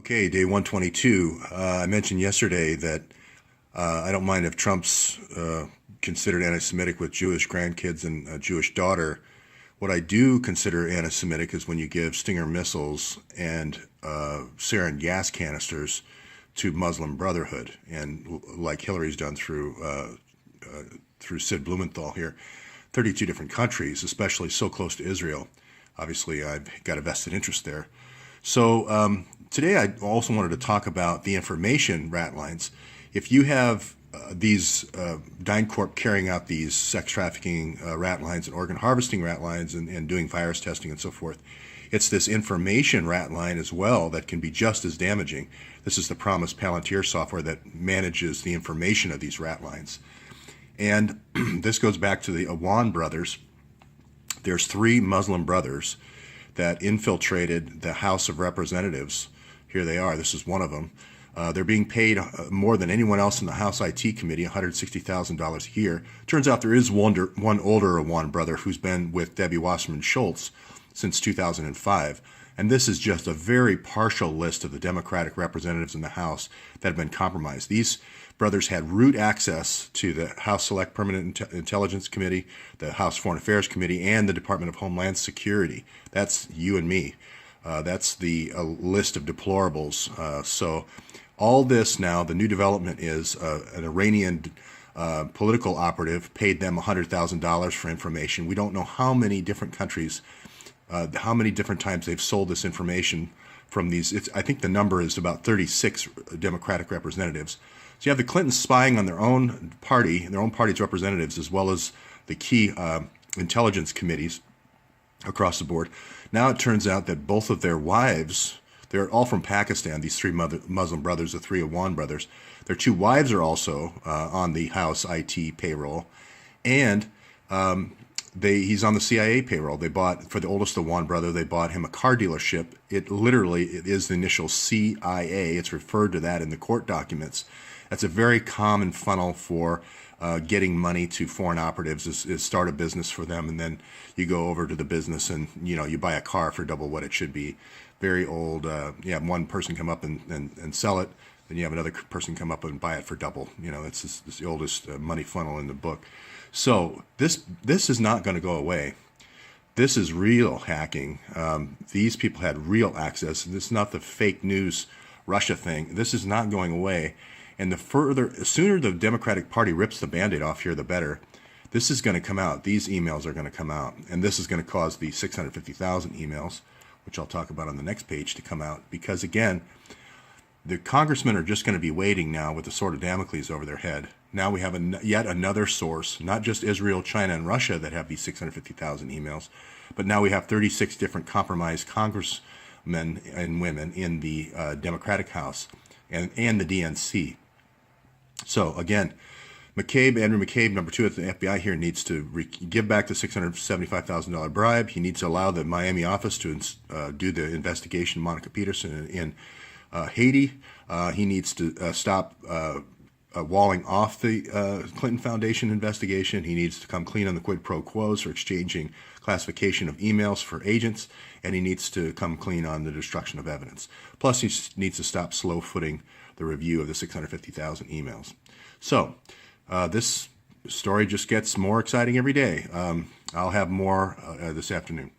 Okay, day 122. I mentioned yesterday that I don't mind if Trump's considered anti-Semitic with Jewish grandkids and a Jewish daughter. What I do consider anti-Semitic is when you give Stinger missiles and sarin gas canisters to Muslim Brotherhood, and like Hillary's done through Sid Blumenthal here, 32 different countries, especially so close to Israel. Obviously, I've got a vested interest there. So today I also wanted to talk about the information rat lines. If you have these DynCorp carrying out these sex trafficking rat lines and organ harvesting rat lines and doing virus testing and so forth, it's this information rat line as well that can be just as damaging. This is the Promise Palantir software that manages the information of these rat lines. And this goes back to the Awan brothers. There's 3 Muslim brothers that infiltrated the House of Representatives. Here they are. This is one of them. They're being paid more than anyone else in the House IT committee, $160,000 a year. Turns out there is one older Awan brother who's been with Debbie Wasserman Schultz since 2005. And this is just a very partial list of the Democratic representatives in the House that have been compromised. These brothers had root access to the House Select Permanent Intelligence Committee, the House Foreign Affairs Committee, and the Department of Homeland Security. That's you and me. That's the list of deplorables. So all this now, the new development is an Iranian political operative paid them $100,000 for information. We don't know how many different countries, how many different times they've sold this information from these. I think the number is about 36 Democratic representatives. So you have the Clintons spying on their own party, their own party's representatives, as well as the key intelligence committees across the board. Now it turns out that both of their wives, they're all from Pakistan, these 3 Muslim brothers, the 3 Awan brothers. Their 2 wives are also on the House IT payroll. And he's on the CIA payroll. They bought, for the oldest Awan brother, they bought him a car dealership. It is the initial CIA. It's referred to that in the court documents. That's a very common funnel for getting money to foreign operatives is start a business for them, and then you go over to the business and you buy a car for double what it should be. Very old. You have one person come up and sell it, then you have another person come up and buy it for double. It's the oldest money funnel in the book. So this is not going to go away. This is real hacking. These people had real access. This is not the fake news Russia thing. This is not going away. And the sooner the Democratic Party rips the Band-Aid off here, the better. This is going to come out. These emails are going to come out. And this is going to cause the 650,000 emails, which I'll talk about on the next page, to come out. Because, again, the congressmen are just going to be waiting now with the sword of Damocles over their head. Now we have yet another source, not just Israel, China, and Russia that have these 650,000 emails, but now we have 36 different compromised congressmen and women in the Democratic House and the DNC. So, again, Andrew McCabe, number 2 at the FBI here, needs to give back the $675,000 bribe. He needs to allow the Miami office to do the investigation of Monica Peterson in Haiti. He needs to stop walling off the Clinton Foundation investigation. He needs to come clean on the quid pro quos for exchanging classification of emails for agents, and he needs to come clean on the destruction of evidence. Plus, he needs to stop slow-footing the review of the 650,000 emails. So this story just gets more exciting every day. I'll have more this afternoon.